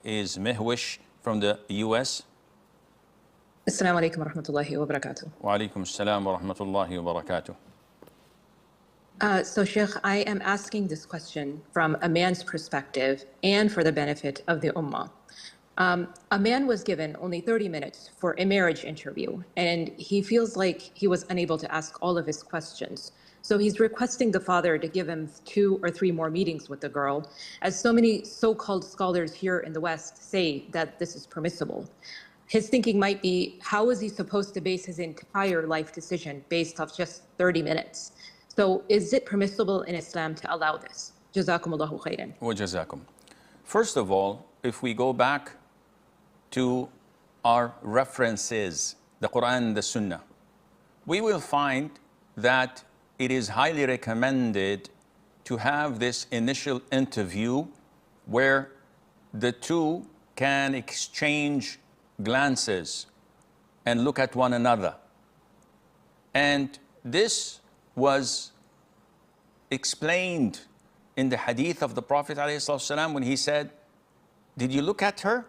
is Mehwish from the US. Assalamu alaikum wa rahmatullahi wa barakatuh. Wa alaikum assalam wa rahmatullahi wa barakatuh. So Sheikh, I am asking this question from a man's perspective and for the benefit of the Ummah. A man was given only 30 minutes for a marriage interview, and he feels like he was unable to ask all of his questions. So he's requesting the father to give him 2 or 3 more meetings with the girl, as so many so-called scholars here in the West say that this is permissible. His thinking might be, how is he supposed to base his entire life decision based off just 30 minutes? So is it permissible in Islam to allow this? Jazakumullahu khairan. Wa jazakum. First of all, if we go back to our references, the Quran and the Sunnah, we will find that it is highly recommended to have this initial interview where the two can exchange glances and look at one another. And this was explained in the hadith of the Prophet ﷺ when he said, "Did you look at her?"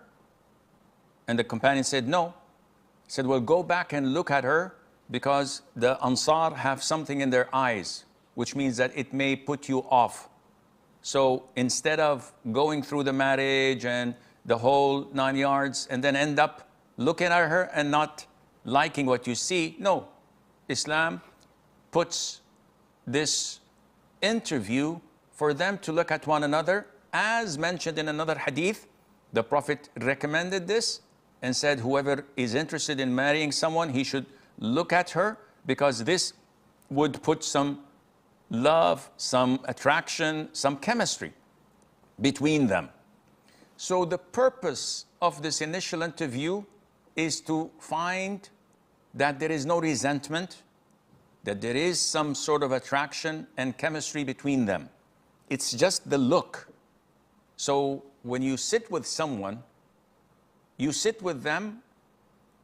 And the companion said, "No." He said, "Well, go back and look at her, because the Ansar have something in their eyes, which means that it may put you off. So instead of going through the marriage and the whole 9 yards and then end up looking at her and not liking what you see, no. Islam puts this interview for them to look at one another. As mentioned in another hadith, the Prophet recommended this and said whoever is interested in marrying someone, he should look at her, because this would put some love, some attraction, some chemistry between them. So the purpose of this initial interview is to find that there is no resentment, that there is some sort of attraction and chemistry between them. It's just the look. So when you sit with someone, you sit with them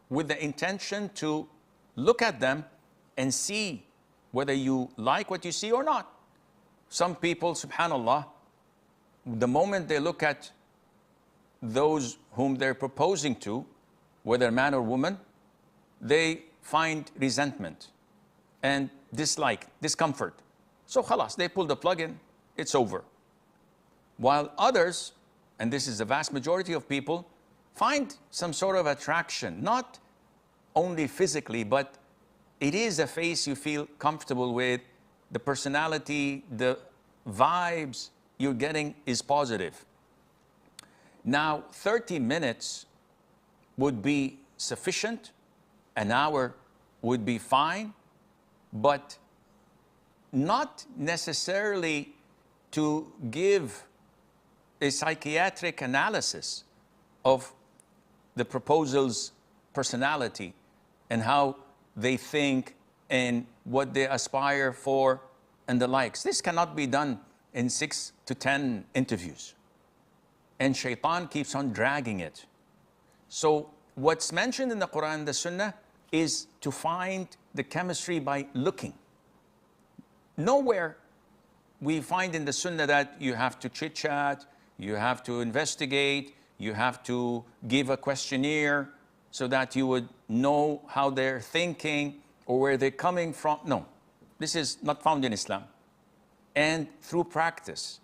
with the intention to look at them and see whether you like what you see or not. Some people, subhanallah, the moment they look at those whom they're proposing to, whether man or woman, they find resentment and dislike, discomfort. So khalas, they pull the plug in, it's over. While others, and this is the vast majority of people, find some sort of attraction, not only physically, but it is a face you feel comfortable with, the personality, the vibes you're getting is positive. Now, 30 minutes would be sufficient, an hour would be fine, but not necessarily to give a psychiatric analysis of the proposal's personality and how they think and what they aspire for and the likes. This cannot be done in 6 to 10 interviews. And shaitan keeps on dragging it. So what's mentioned in the Quran and the Sunnah is to find the chemistry by looking. Nowhere we find in the Sunnah that you have to chit-chat, you have to investigate, you have to give a questionnaire so that you would know how they're thinking or where they're coming from. No, this is not found in Islam. And through practice,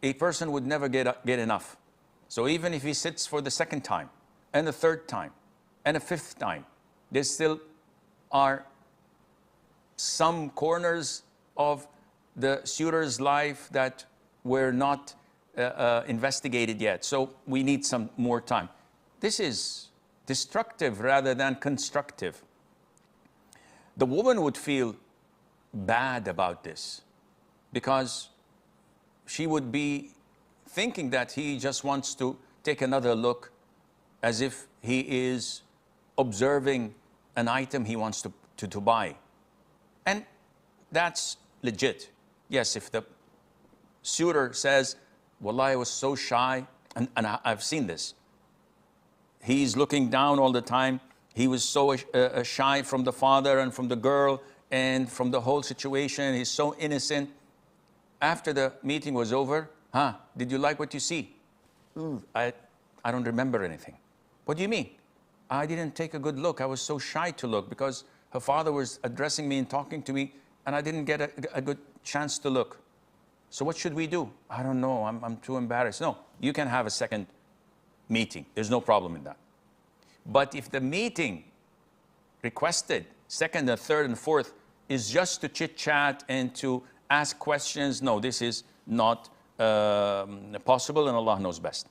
a person would never get enough. So even if he sits for the second time, and the third time, and a fifth time, there still are some corners of the suitor's life that were not investigated yet. So we need some more time. This is destructive rather than constructive. The woman would feel bad about this because she would be thinking that he just wants to take another look, as if he is observing an item he wants to buy. And that's legit. Yes, if the suitor says, "Wallah, I was so shy," and I've seen this. He's looking down all the time. He was so shy from the father and from the girl and from the whole situation. He's so innocent. After the meeting was over, did you like what you see? I don't remember anything. What do you mean? I didn't take a good look. I was so shy to look because her father was addressing me and talking to me, and I didn't get a good chance to look. So what should we do? I don't know. I'm too embarrassed. No, you can have a second meeting. There's no problem in that. But if the meeting requested, second and third and fourth, is just to chit-chat and to ask questions, no, this is not possible, and Allah knows best.